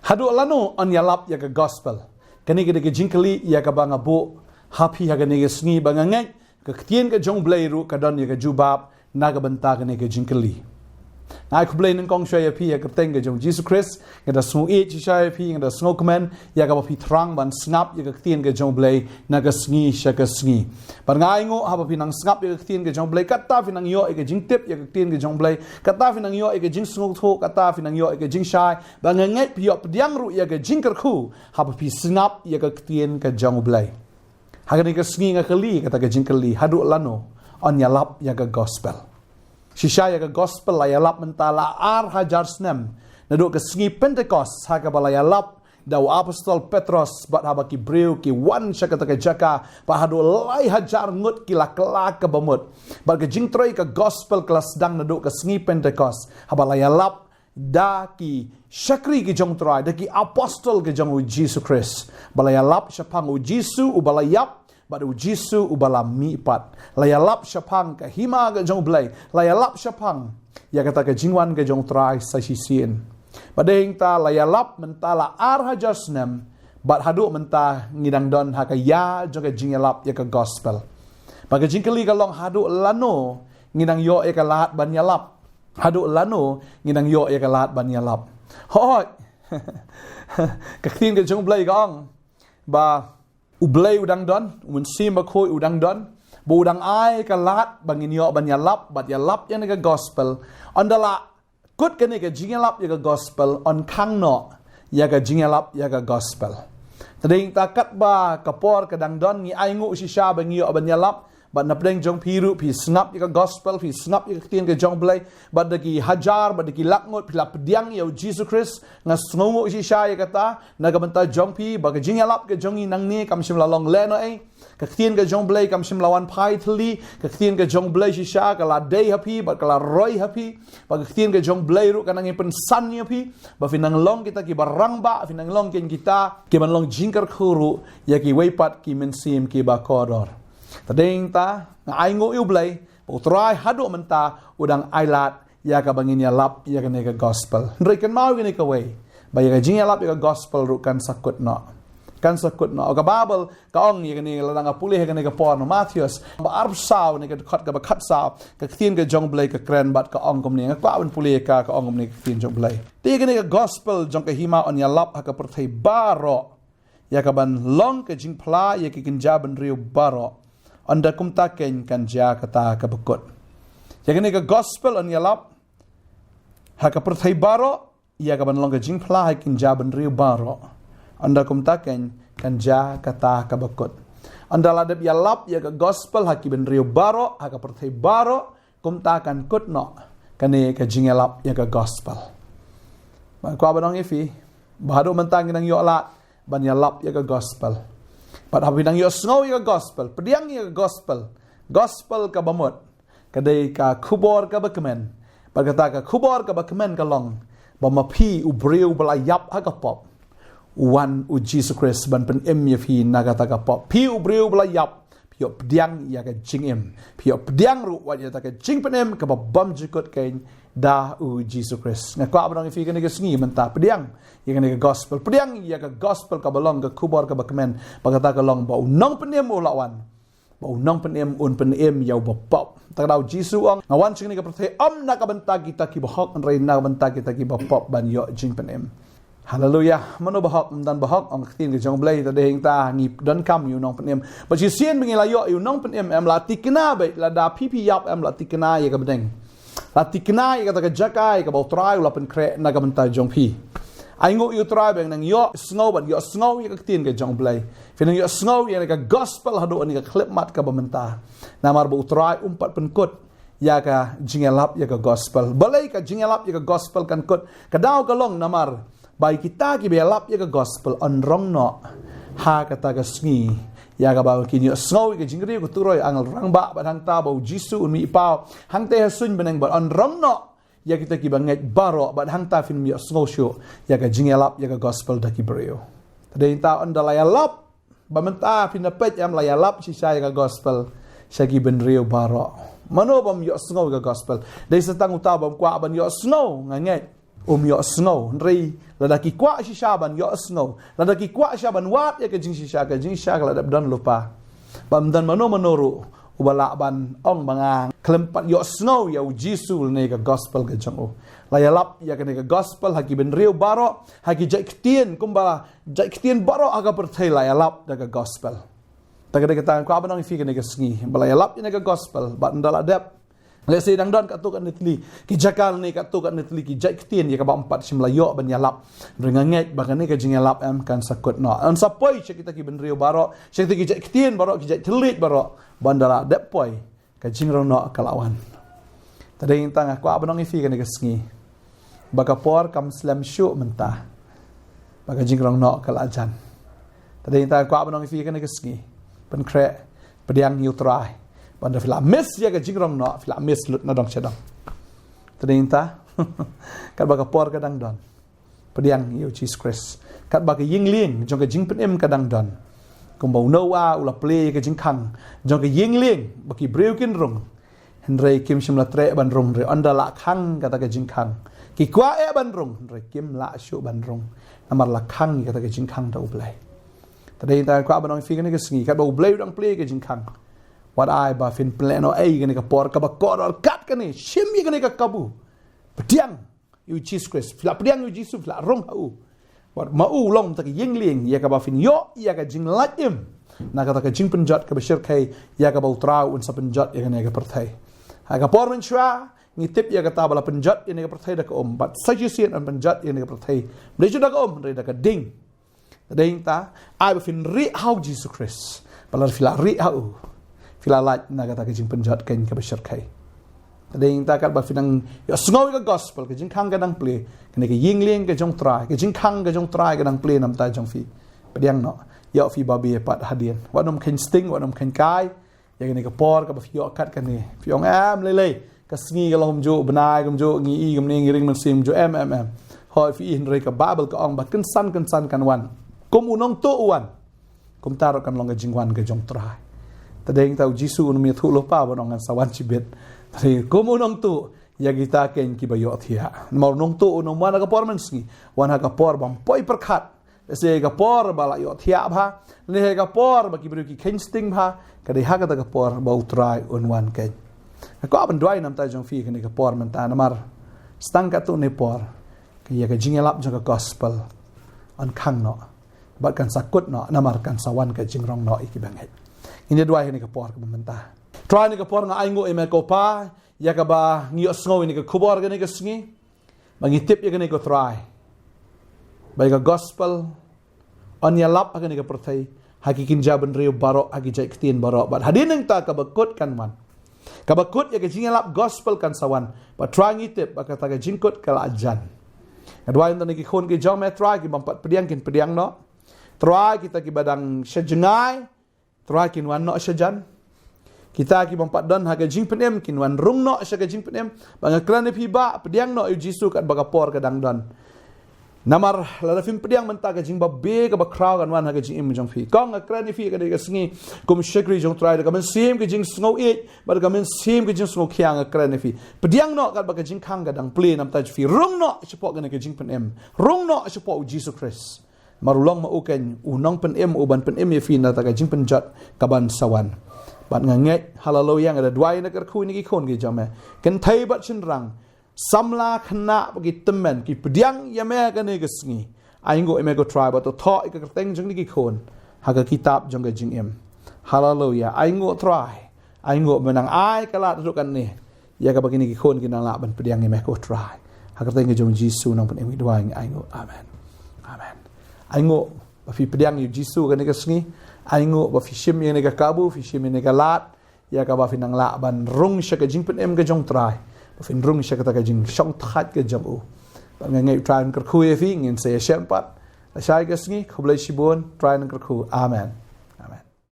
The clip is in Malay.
Hadu lanu on yalap ya ke gospel. Kani ke jingkali ya ke banga bo happy ha ke sngi banga ngai ke ktien ke jong blai ru ka don ya ke jubab naga benta ke jingkali. Ngai ku blai nang kong shaya pi ya ke teng ke jong Jesus Christ ke da smu e chi shaya pi ke da sngo kmen ya ka pi trang ban snap ya ke ktien ke jong blai naga sngi sha ke sngi. Par ngai ngo ha pi nang snap ya ke ktien ke jong blai kata fi nang yo ke jing tip ya ke ktien ke jong blai kata fi nang yo ke jing sngo tho kata fi nang yo ke jing shai ba ngai pi yo pdiang ru ya ke jing ker khu ha pi snap ya ke ktien ke jong blai. Ha ke ni ke sngi nga kali kata ke jing kali hadu lano on yalap ya ke gospel. Shisha ya ke gospel la yalap mentala ar hajar snem naduk ke sngi Pentecost ha ke bala yalap daw apostol Petros bat haba ki breu ki wan syaka ke jaka pa hadu lai hajar ngut ki lakla ke bamut ba ke jingtroi ke gospel kelas dang naduk ke sngi Pentecost haba la yalap da ki syakri ki jong trai da ki apostol ke jong Jesus Christ bala yalap syapang u Jisu u bala yap badu Jisu ubala mipat layalap syapang ke hima ke jong blai layalap syapang ya kata ke jingwan ke jong trai sa sisien badeng ta layalap mentala ar hajasnem bat hadu menta ngidang don ha ke ya jong ke jingalap ya ke gospel bagi jingkeli kalong hadu lano ngidang yo ya ke lahat ban yalap hadu lano ngidang yo ya ke lahat ban yalap hoi ke tin ke jong blai gong ba ublay udang don, sim bakoy udang don, bo udang ay kalat bangin yo ban yalap, bat yalap yan ke gospel. Andala kut kani ke jingalap ya ke gospel, on kang no ya ke jingalap ya ke gospel. Tading takat ba kapor kadang don ngi ay ngu sisya bangi yo ban yalap, bat napdeng jong piru pi snap ya ke gospel, pi snap ya ke tien ke jong blay, bat dagi hajar, bat dagi lakngot, pi lapdiang ya Jesus Christ, ngas ngungu sisya ya kata, nagabanta jong pi, baga jingalap ke jong inang ni, kam sim lalong leno eh, ke tien ke jong blay, kam sim lawan pai teli, ke tien ke jong blay sisya, kala day happy, bat kala roy happy, baga tien ke jong blay ru kanang pensan ya pi, ba finang long kita ki barang ba, finang long ken kita, ki man long jingkar khuru, ya ki weipat ki mensim ki bakodor. Tadeng ta ngai ngo iublay potrai hadu menta udang ailat ya ka bangin ya lap ya ka nega gospel ndrekan mau gini ka way ba ya jing ya lap ya gospel ru kan sakut no ka babel ka ong ya ni ladang pulih ka nega porno Matthews ba arb saw ni ka khat ka ba khat saw ka thin ka jong blay ka kren bat ka ong kom ni ka ban pulih ka ong ni ka thin jong blay ti ka nega gospel jong ka hima on ya lap ha ka perthai baro ya ka ban long ka jing pla ya ki kinjaban riu baro anda kumta ken kan ja kata ka bekut. Jadi ni ke gospel on yalap ha ka perthai baro ya ka ban long ka jing pla ha kin ja ban riu baro. Anda kumta ken kan ja kata ka bekut. Anda ladap yalap ya ka gospel ha ki ban riu baro ha ka perthai baro kumta kan kut no kani ka jing yalap ya ka gospel. Ba ko abanong ifi bahado mentang nang yo lat ban yalap ya ka gospel. Pat habinang yo snow ya gospel, pediang ya gospel, gospel ka bamut, kadai ka kubor ka bakmen, pagkata ka kubor ka bakmen ka long, bamapi ubriu balayap ha ka pop, wan u Jesus Christ ban pen em ya fi nagata ka pop, pi ubriu balayap, pio pediang ya ka jing pio pediang ru wat ya ta ka jing pen em ka bam jikut kain da u Jesus Christ. Nga kwa abang ifi ka ni ka sngi menta pediang ya ka ni ka gospel. Pediang ya ka gospel ka balong ka kubor ka bakmen. Pagkata ka long ba unang penem ulawan. Ba unang penem un penem yaw bapop. Tagadaw Jesus ang ngawan sing ni ka pertay na ka bantag kita ki bahok an ray na bantag kita ki bapop ban yo jing penem. Hallelujah. Mano bahok dan bahok ang tin ka jong blay ta dehing ta ngip don kam yu nong penem. Ba si sien bingilayo yu nong penem em la tikna ba la da pipi yap em la tikna ya ka bedeng. Lati kenai kata ke jakai ke bau try ulapan kre naga benta jong pi. Aingo yu try bang nang yo snow ban yo snow ya ke tin ke jong blay. Finang yo snow ya ke gospel hadu ani ke clip mat ke bementa. Namar bau try umpat penkut ya ka jingelap ya ke gospel. Balai ka jingelap ya ke gospel kan kut. Kadau kalong namar bai kita ki belap ya ke gospel on rong no. Ha kata ke sngi ya ka ba kini snow ke jingri ko turoy angal rang ba hang ta bau jisu un mi pau hang te sun beneng ba on rong no ya kita ki banget baro ba hang ta fin mi snow show ya ka jingelap ya ka gospel da ki brio tadai ta on da la lap ba menta fin na pet am la lap si saya ka gospel sa ki ben rio baro mano bam yo snow ka gospel dai sa tang uta bam kwa ban yo snow nganget yo snow nri lada ki kwa shishaban yo snow lada ki kwa shaban wat ya ke jing shisha lada dan lupa bam dan mano ubala ban ong bangang kelempat yo snow ya jisu ne ka gospel ke jong layalap ya ke gospel haki ben riu baro haki jai ktien kumbala jai ktien baro aga pertai layalap da gospel taga kita ko abanong fi ke ne sngi balayalap ne gospel bat ndala dep let's say dang don kat tu kat netli ki jakal ni kat tu kat netli ki jai ktien ya ka ba empat simlayo ban yalap renganget bagane ka jing yalap am kan sakut no an sapoi che kita ki ben riu baro che ki jai ktien baro ki jai telit baro bandara dep poi ka jing ro no kalawan tading tang ko abanong fi ka ne sngi baga por kam slam shu mentah baga jing ro no kalajan tading tang ko abanong fi ka ne sngi pen kre pediang neutral banda fila mes ya ke jingrong no fila mes lut na dong chedong tadinta kat baga por kadang don pediang yu Jesus Christ kat baga yingling jong ke jing penem kadang don kumbau noa ula play ke jing khang jong ke yingling baki breu kin rung henrei kim shimla tre ban rung re onda la khang kata ke jing khang ki kwa e ban rung henrei kim la shu ban rung namar la khang kata ke jing khang da ublai tadinta kwa banong fi ke ne ke sngi kat ba ublai dang play ke jing khang wat ai ba fin pleno ai gani ka por ka ba korol kat kani shim yi gani ka kabu pediang yu Jesus Christ fila pediang yu Jesus fila rong hau wat mau long ta ying ling ya ka ba fin yo ya ka jing latim na ka ta ka jing penjat ka bashir kai ya ka ba utrau un sa penjat ya gani ka perthai ha ka por men shwa ngitip ya ka ta bala penjat ya ni ka perthai da ka bat sajisian an penjat ya ni ka perthai meju da ka re da ka ding ta ai ba fin ri hau Jesus Christ bala fila ri hau filalat na kata ke jing penjat kain ke besar kai tading ta kat ba finang yo sngowi ka gospel ke jing khang ka dang play kene ke yingling ke jong try ke jing khang ke jong try ke dang play nam ta jong fi pediang no yo fi babi pat hadien wanom ken sting wanom ken kai ya kene ke por ka ba fi yo kat kan ni fi ong am le ka sngi ka lom jo benai kam jo ngi i kam ne ngi ring man sim jo em hoi fi in re ka babel ka ong ba kan san kan wan kum unong to wan kum taro kan long ke jing wan ke jong try tadeng tau jisu unu mi thu lo pa bonong an sawan chibet tadi komunong tu ya kita ken ki bayo thia mau nong tu unu mana ka por manski wan ha ka por bam poi perkhat se ka por bala yo thia bha ne ka por ba ki bru ki kensting bha ka de ha ka ta ka por ba utrai un wan ken ko ban dwai nam ta jong fi ka ne ka por man ta namar stang ka tu ne por ka ya ka jingelap jong ka gospel an khang no ba kan sakut no namar kan sawan ka jingrong no iki banget ini dua ini kapor ke mentah. Try ni kapor nga aingo eme kopa ya ka ba ngi osngo ini ke kubor gani ke sngi. Mangitip ya gani ko try. Bai ka gospel on ya lap gani ke perthai hakikin jaban riu baro haki jai ktien baro but hadin nang ta ka bakut kan man. Ka bakut ya ke jingelap gospel kan sawan but try ngitip ba ka ta ka jingkut kala ajan. Kedua yang tadi kon ke jom try ki bampat pediang kin pediang no. Try kita ki badang sejengai try kin wan no shajan kita ki bompat don haga jing penem kin wan rung no shaga jing penem banga klan pi ba pediang no jisu kat baga por kadang don namar la fim pediang menta ka jing ba be ka ba kraw kan wan haga jing im jong fi kong klan fi ka de sngi kum shekri jong try ka men sim ka jing sngo e ba ka men sim ka jing sngo khyang klan fi pediang no kat baga jing khang kadang play nam ta fi rung no shpo ka ne ka jing penem rung no shpo jisu Christ marulong mauken unong penem uban penem ye fin ta ka jing penjat kaban sawan bat nganget hallelujah ada dua nak ku ni ki kon ki jame ken thai bat chin rang samla khna bagi temen ki pediang ya me ka ne gesngi aingo eme go try bat to tho ik ka teng jing ni ki kon ha ka kitab jong ka jing em hallelujah aingo try aingo menang ai kala tu kan ni ya ka bagi ni ki kon ki nang la ban pediang eme go try ha ka teng jong jisu nang pen emi dua aingo amen amen aingo ba fi pediang yu jisu ka ne gesngi aingo ba fi shim ye ne ka kabu fi shim ne ka lat ya ka ba fi nang la ban rung sha ka jing pen em ka jong try ba fi rung sha ka ta ka jing shong that ka jam u ba ngai try kan khu ye fi ngin se shem pat la shai ka sngi khoblai shibon try kan khu amen